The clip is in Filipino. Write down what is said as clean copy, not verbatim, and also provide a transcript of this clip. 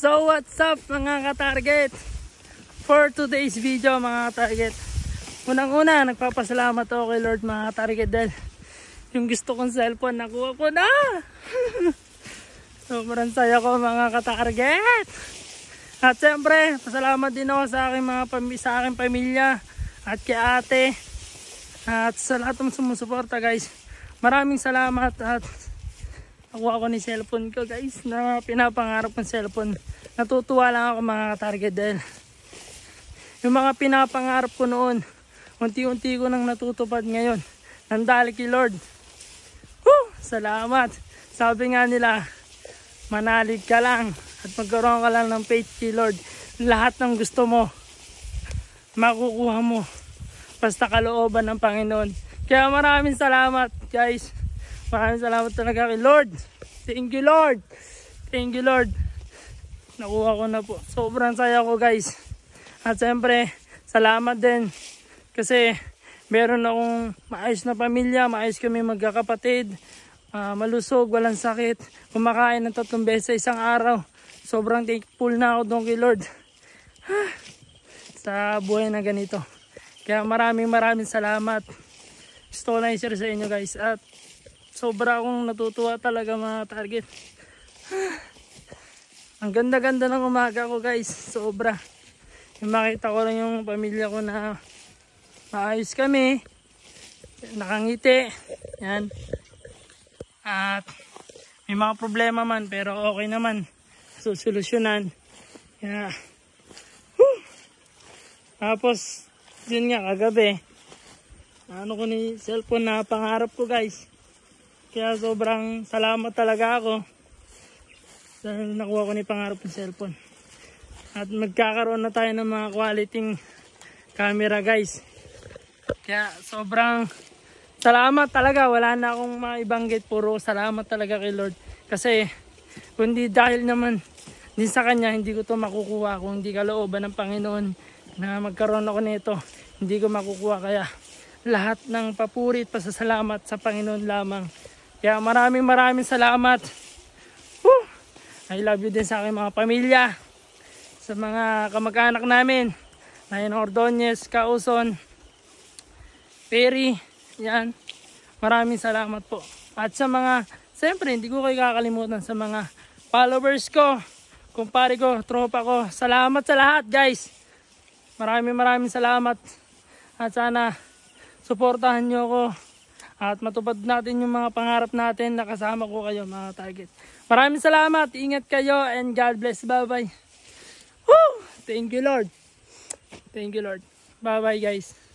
So what's up mga ka-target? For today's video mga ka-target, unang-una nagpapasalamat ako kay Lord mga ka-target dahil yung gusto kong cellphone nakuha ko na. Sobrang saya ko mga ka-target. At siyempre pasalamat din ako sa aking pamilya at kay ate at sa lahat ng sumusuporta guys. Maraming salamat at nakuha ko ni cellphone ko guys, na pinapangarap kong cellphone. Natutuwa lang ako mga ka-target dahil yung mga pinapangarap ko noon, unti-unti ko nang natutupad ngayon. Nandali kay Lord. Salamat. Sabi nga nila, manalig ka lang at magkaroon ka lang ng faith kay Lord. Lahat ng gusto mo, makukuha mo. Basta kalooban ng Panginoon. Kaya maraming salamat guys. Maraming salamat talaga kay Lord. Thank you Lord. Thank you Lord. Nakuha ko na po. Sobrang saya ko guys. At siyempre, salamat din. Kasi meron akong maayos na pamilya. Maayos kami magkakapatid. Malusog, walang sakit. Kumakain ng 3 beses sa isang araw. Sobrang thankful na ako doon kay Lord. Sa buhay na ganito. Kaya maraming salamat. Gusto ko na i-share sa inyo guys. At sobra akong natutuwa talaga mga target. Ang ganda-ganda ng umaga ko guys. Sobra. Yung makita ko lang yung pamilya ko na maayos kami. Nakangiti. Yan. At may mga problema man pero okay naman. Solusyonan. Kaya tapos yun nga kagabi. Ano ko ni cellphone na pangarap ko guys. Kaya sobrang salamat talaga ako dahil nakuha ko ni pangarap ng cellphone. At magkakaroon na tayo ng mga quality camera guys. Kaya sobrang salamat talaga. Wala na akong maibanggit. Puro salamat talaga kay Lord. Kasi kundi dahil naman din sa Kanya hindi ko to makukuha. Kung hindi kalooban ng Panginoon na magkaroon ako nito, hindi ko makukuha. Kaya lahat ng papuri at pasasalamat sa Panginoon lamang. Kaya maraming salamat. I love you din sa aking mga pamilya, sa mga kamag-anak namin, Nayan Ordonez, Kauson, Perry, yan. Maraming salamat po. At sa mga, siyempre hindi ko kayo kakalimutan sa mga followers ko, kumpare ko, tropa ko. Salamat sa lahat guys. Maraming salamat. At sana suportahan nyo ako at matupad natin yung mga pangarap natin na kasama ko kayo mga target. Maraming salamat. Ingat kayo and God bless. Bye bye. Thank you Lord. Thank you Lord. Bye bye guys.